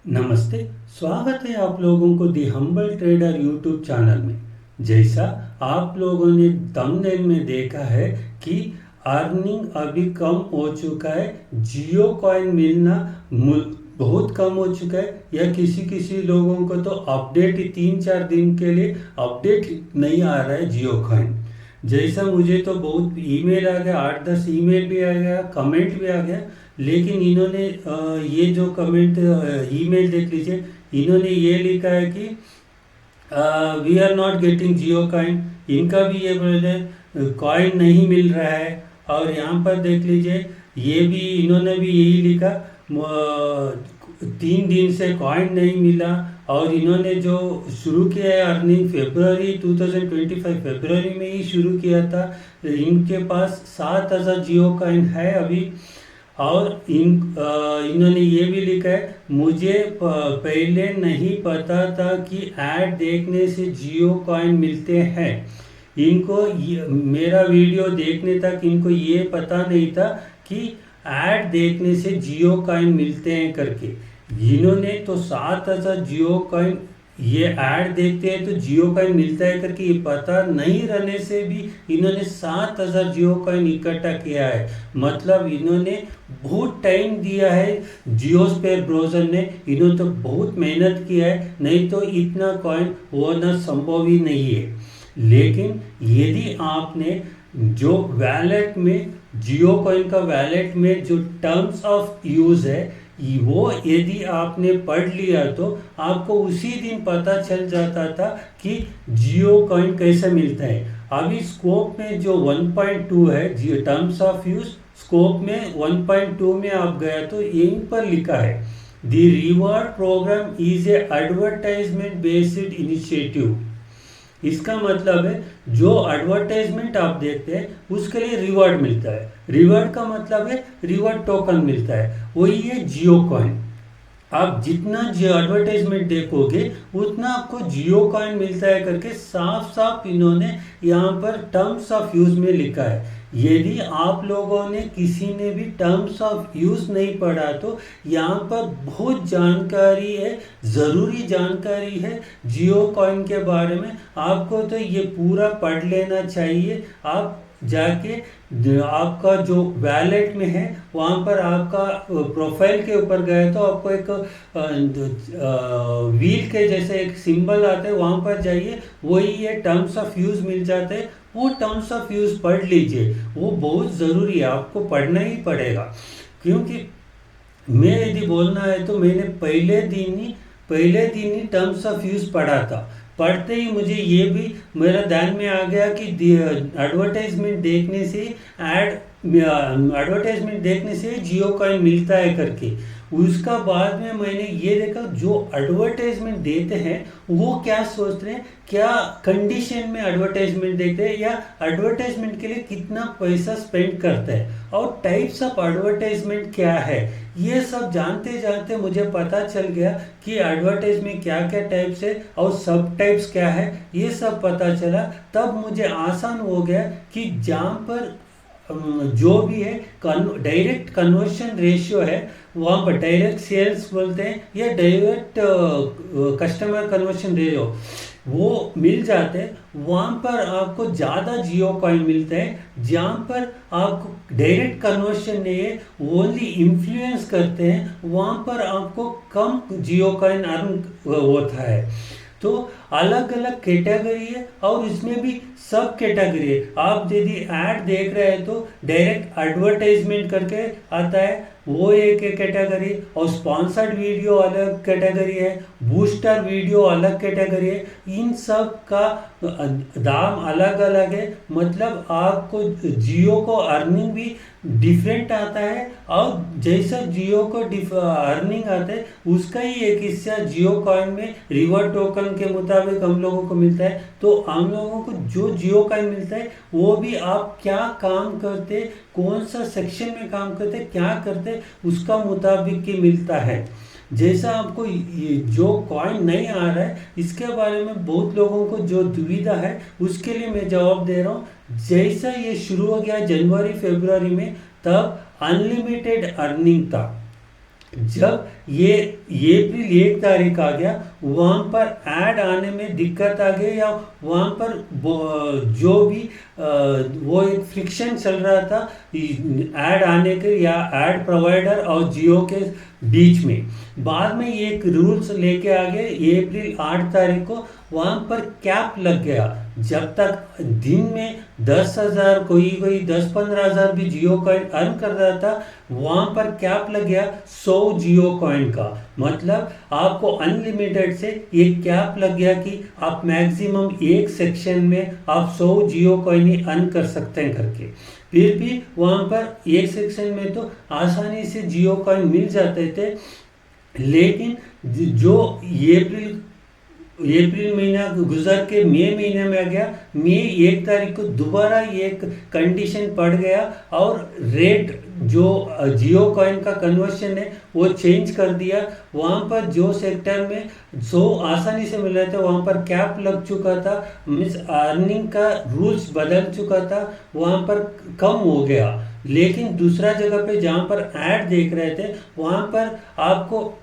नमस्ते। स्वागत है आप लोगों को दी हम्बल ट्रेडर यूट्यूब चैनल में। जैसा आप लोगों ने थंबनेल में देखा है कि अर्निंग अभी कम हो चुका है, जियो कॉइन मिलना बहुत कम हो चुका है, या किसी किसी लोगों को तो अपडेट 3-4 दिन के लिए अपडेट नहीं आ रहा है जियो कॉइन। जैसा मुझे तो बहुत ईमेल आ गया, 8-10 ईमेल भी आ गया, कमेंट भी आ गया। लेकिन इन्होंने ये जो कमेंट ईमेल देख लीजिए, इन्होंने ये लिखा है कि we are not getting Jio coin. इनका भी ये बोले कॉइन नहीं मिल रहा है। और यहाँ पर देख लीजिए, ये भी इन्होंने भी यही लिखा, 3 दिन से कॉइन नहीं मिला। और इन्होंने जो शुरू किया है अर्निंग फरवरी 2025 फरवरी में ही शुरू किया था। इनके पास 7,000 जियो कॉइन है अभी। और इन्होंने ये भी लिखा है, मुझे पहले नहीं पता था कि ऐड देखने से जियो कॉइन मिलते हैं। इनको मेरा वीडियो देखने तक इनको ये पता नहीं था कि ऐड देखने से जियो कॉइन मिलते हैं करके। इन्होंने तो 7,000 जियो कॉइन, ये ऐड देखते हैं तो जियो कॉइन मिलता है करके ये पता नहीं रहने से भी इन्होंने 7,000 जियो कॉइन इकट्ठा किया है। मतलब इन्होंने बहुत टाइम दिया है, जियोस्फेयर ब्राउज़र ने इन्होंने तो बहुत मेहनत किया है, नहीं तो इतना कॉइन होना संभव ही नहीं है। लेकिन यदि आपने जो वैलेट में जियो कॉइन का वैलेट में जो टर्म्स ऑफ यूज़ है वो यदि आपने पढ़ लिया तो आपको उसी दिन पता चल जाता था कि जियो कॉइन कैसे मिलता है। अभी स्कोप में जो 1.2 है, जियो टर्म्स ऑफ यूज स्कोप में 1.2 में आप गया तो यहीं पर लिखा है, the reward program is a advertisement based initiative. इसका मतलब है जो एडवर्टाइजमेंट आप देखते हैं उसके लिए रिवॉर्ड मिलता है। रिवॉर्ड का मतलब है रिवॉर्ड टोकन मिलता है, वही है जियो कॉइन। आप जितना जियो एडवर्टाइजमेंट देखोगे उतना आपको जियो कॉइन मिलता है करके साफ साफ इन्होंने यहाँ पर टर्म्स ऑफ यूज में लिखा है। यदि आप लोगों ने किसी ने भी टर्म्स ऑफ यूज नहीं पढ़ा तो यहाँ पर बहुत जानकारी है, ज़रूरी जानकारी है जियो कॉइन के बारे में। आपको तो ये पूरा पढ़ लेना चाहिए। आप जाके आपका जो वैलेट में है वहाँ पर आपका प्रोफाइल के ऊपर गए तो आपको एक व्हील के जैसे एक सिंबल आता है, वहाँ पर जाइए, वही ये टर्म्स ऑफ यूज़ मिल जाते हैं। वो टर्म्स ऑफ यूज़ पढ़ लीजिए, वो बहुत ज़रूरी है, आपको पढ़ना ही पड़ेगा। क्योंकि मैं यदि बोलना है तो मैंने पहले दिन ही टर्म्स ऑफ यूज़ पढ़ा था। पढ़ते ही मुझे ये भी मेरा ध्यान में आ गया कि एडवर्टाइजमेंट देखने से जियो कॉइन मिलता है करके। उसका बाद में मैंने ये देखा जो एडवर्टाइजमेंट देते हैं वो क्या सोच रहे हैं, क्या कंडीशन में एडवर्टाइजमेंट देखते हैं, या एडवर्टाइजमेंट के लिए कितना पैसा स्पेंड करते हैं, और टाइप्स ऑफ एडवर्टाइजमेंट क्या है। ये सब जानते जानते मुझे पता चल गया कि एडवर्टाइज में क्या क्या टाइप्स है और सब टाइप्स क्या है, ये सब पता चला। तब मुझे आसान हो गया कि जहाँ पर जो भी है डायरेक्ट कन्वर्शन रेशियो है, वहाँ पर डायरेक्ट सेल्स बोलते हैं या डायरेक्ट कस्टमर कन्वर्शन रेशियो, वो मिल जाते हैं। वहाँ पर आपको ज़्यादा जियो कॉइन मिलते हैं। जहाँ पर आपको डायरेक्ट कन्वर्शन नहीं है, ओनली इन्फ्लुएंस करते हैं, वहाँ पर आपको कम जियो कॉइन अर्न होता है। तो अलग अलग कैटेगरी है और इसमें भी सब कैटेगरी है। आप यदि ऐड देख रहे हैं तो डायरेक्ट एडवर्टाइजमेंट करके आता है, वो एक कैटेगरी, और स्पॉन्सर्ड वीडियो अलग कैटेगरी है, बूस्टर वीडियो अलग कैटेगरी है। इन सब का दाम अलग अलग है। मतलब आपको जियो को अर्निंग भी डिफरेंट आता है, और जैसा जियो को अर्निंग आता है उसका ही एक हिस्सा जियो कॉइन में रिवॉर्ड टोकन के मुताबिक हम लोगों को मिलता है। तो हम लोगों को जो जियो कॉइन मिलता है वो भी आप क्या काम करते, कौन सा सेक्शन में काम करते, क्या करते, उसका मुताबिक ही मिलता है। जैसा आपको ये जो कॉइन नहीं आ रहा है इसके बारे में बहुत लोगों को जो दुविधा है उसके लिए मैं जवाब दे रहा हूँ। जैसा ये शुरू हो गया जनवरी फरवरी में, तब अनलिमिटेड अर्निंग था। जब ये अप्रैल 1 तारीख आ गया, वहाँ पर ऐड आने में दिक्कत आ गई, या वहाँ पर जो भी वो एक फ्रिक्शन चल रहा था ऐड आने के या ऐड प्रोवाइडर और जियो के बीच में। बाद में ये एक रूल्स लेके आ गए अप्रैल 8 तारीख को, वहाँ पर कैप लग गया। जब तक दिन में 10,000 कोई 10-15 हज़ार भी जियो कॉइन अर्न कर रहा था, वहाँ पर कैप लग गया 100 जियो कॉइन का। मतलब आपको अनलिमिटेड से ये कैप लग गया कि आप मैक्सिमम एक सेक्शन में आप 100 जियो कॉइन ही अर्न कर सकते हैं करके। फिर भी वहाँ पर एक सेक्शन में तो आसानी से जियो कॉइन मिल जाते थे, लेकिन जो अप्रैल महीना गुजर के मई महीने में आ गया, मई 1 तारीख को दोबारा ये कंडीशन पड़ गया और रेट जो जियो कॉइन का कन्वर्शन है वो चेंज कर दिया। वहाँ पर जो सेक्टर में 100 आसानी से मिल रहे थे, वहाँ पर कैप लग चुका था, मीन्स अर्निंग का रूल्स बदल चुका था, वहाँ पर कम हो गया। लेकिन दूसरा जगह पे जहाँ पर ऐड देख रहे थे, वहाँ पर आपको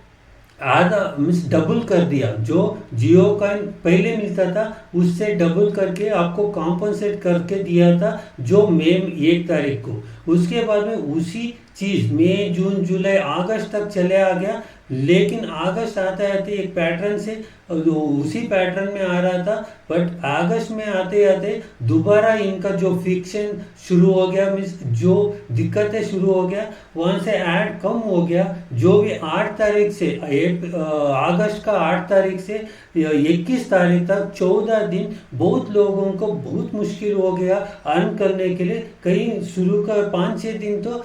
आधा मीन्स डबल कर दिया। जो जियो कॉइन पहले मिलता था उससे डबल करके आपको कॉम्पनसेट करके दिया था जो मई 1 तारीख को। उसके बाद में उसी चीज़ मई जून जुलाई अगस्त तक चले आ गया, लेकिन अगस्त आते आते एक पैटर्न से उसी पैटर्न में आ रहा था, बट अगस्त में आते आते दोबारा इनका जो फिक्शन शुरू हो गया, मीन्स जो दिक्कतें शुरू हो गया, वहाँ से ऐड कम हो गया। जो भी 8 तारीख से अगस्त का 8 तारीख से 21 तारीख तक 14 दिन बहुत लोगों को बहुत मुश्किल हो गया अर्न करने के लिए। कहीं शुरू का 5-6 दिन तो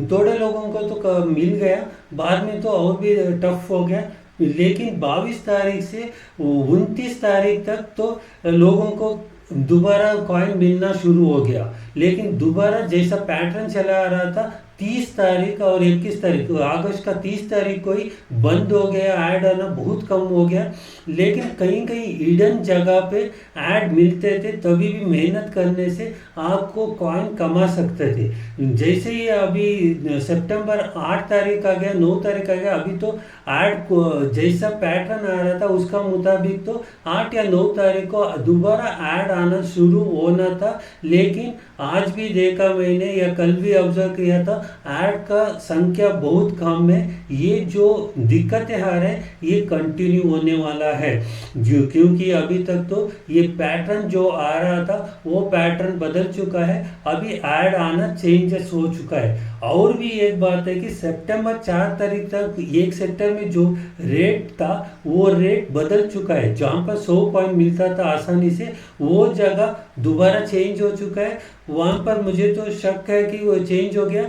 थोड़े लोगों को तो मिल गया, बाद में तो और भी टफ हो गया। लेकिन 22 तारीख से 29 तारीख तक तो लोगों को दोबारा कॉइन मिलना शुरू हो गया। लेकिन दोबारा जैसा पैटर्न चला आ रहा था, 30 तारीख और 21 तारीख अगस्त का 30 तारीख को ही बंद हो गया, ऐड आना बहुत कम हो गया। लेकिन कहीं कहीं हिडन जगह पे ऐड मिलते थे, तभी भी मेहनत करने से आपको कॉइन कमा सकते थे। जैसे ही अभी सितंबर 8 तारीख आ गया, 9 तारीख आ गया, अभी तो ऐड को जैसा पैटर्न आ रहा था उसका मुताबिक तो 8 या 9 तारीख को दोबारा ऐड आना शुरू होना था। लेकिन आज भी देखा मैंने या कल भी ऑब्जर्व किया था, ऐड का संख्या बहुत कम है। ये जो दिक्कतें आ रहे हैं ये कंटिन्यू होने वाला है, जो क्योंकि अभी तक तो ये पैटर्न जो आ रहा था वो पैटर्न बदल चुका है, अभी ऐड आना चेंजेस हो चुका है। और भी एक बात है कि सितंबर 4 तारीख तक एक सेक्टर में जो रेट था वो रेट बदल चुका है। जहाँ पर 100 कॉइन मिलता था आसानी से, वो जगह दोबारा चेंज हो चुका है। वहाँ पर मुझे तो शक है कि वो चेंज हो गया,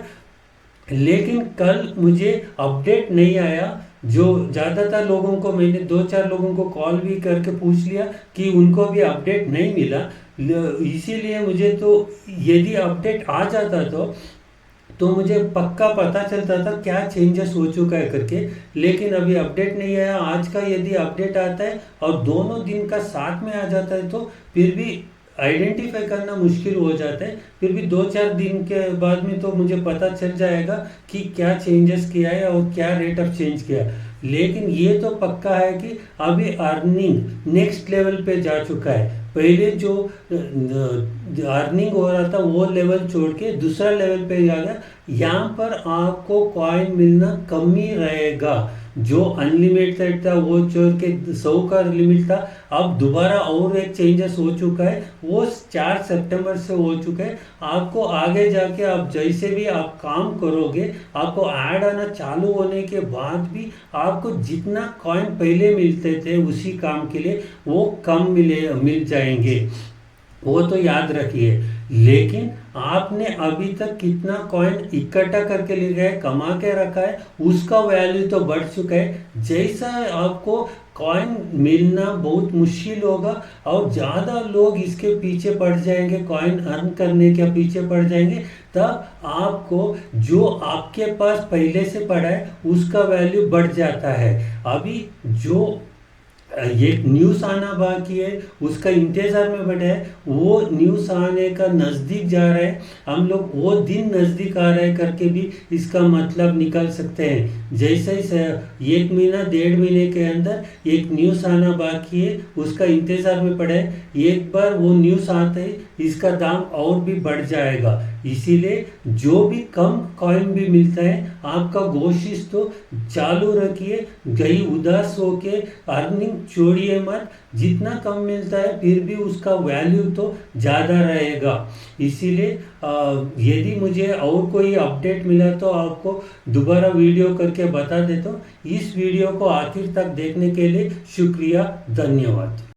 लेकिन कल मुझे अपडेट नहीं आया। जो ज़्यादातर लोगों को मैंने 2-4 लोगों को कॉल भी करके पूछ लिया कि उनको भी अपडेट नहीं मिला। इसीलिए मुझे तो यदि अपडेट आ जाता तो मुझे पक्का पता चलता था क्या चेंजेस हो चुका है करके। लेकिन अभी अपडेट नहीं आया। आज का यदि अपडेट आता है और दोनों दिन का साथ में आ जाता है तो फिर भी आइडेंटिफाई करना मुश्किल हो जाता है। फिर भी 2-4 दिन के बाद में तो मुझे पता चल जाएगा कि क्या चेंजेस किया है और क्या रेट ऑफ चेंज किया। लेकिन ये तो पक्का है कि अभी अर्निंग नेक्स्ट लेवल पे जा चुका है। पहले जो अर्निंग हो रहा था वो लेवल छोड़ के दूसरा लेवल पे जा गया। यहाँ पर आपको कॉइन मिलना कम ही रहेगा। जो अनलिमिटेड था वो छोड़ के 100 का लिमिट था, अब दोबारा और एक चेंजेस हो चुका है, वो 4 सितंबर से हो चुका है। आपको आगे जाके आप जैसे भी आप काम करोगे, आपको ऐड आना चालू होने के बाद भी आपको जितना कॉइन पहले मिलते थे उसी काम के लिए वो कम मिल जाएंगे, वो तो याद रखिए। लेकिन आपने अभी तक कितना कॉइन इकट्ठा करके ले गए, कमा के रखा है, उसका वैल्यू तो बढ़ चुका है। जैसा आपको कॉइन मिलना बहुत मुश्किल होगा और ज़्यादा लोग इसके पीछे पड़ जाएंगे, कॉइन अर्न करने के पीछे पड़ जाएंगे, तब आपको जो आपके पास पहले से पड़ा है उसका वैल्यू बढ़ जाता है। अभी जो ये न्यूज़ आना बाकी है, उसका इंतज़ार में बैठे है, वो न्यूज़ आने का नज़दीक जा रहा है, हम लोग वो दिन नज़दीक आ रहा है करके भी इसका मतलब निकाल सकते हैं। जैसे ही 1 महीना 1.5 महीने के अंदर एक न्यूज़ आना बाकी है, उसका इंतज़ार में पड़ा है, एक बार वो न्यूज़ आते ही इसका दाम और भी बढ़ जाएगा। इसीलिए जो भी कम कॉइन भी मिलता है, आपका कोशिश तो चालू रखिए, कहीं उदास होके अर्निंग छोड़िए मत। जितना कम मिलता है फिर भी उसका वैल्यू तो ज़्यादा रहेगा। इसीलिए यदि मुझे और कोई अपडेट मिला तो आपको दोबारा वीडियो करके बता देता हूँ। इस वीडियो को आखिर तक देखने के लिए शुक्रिया, धन्यवाद।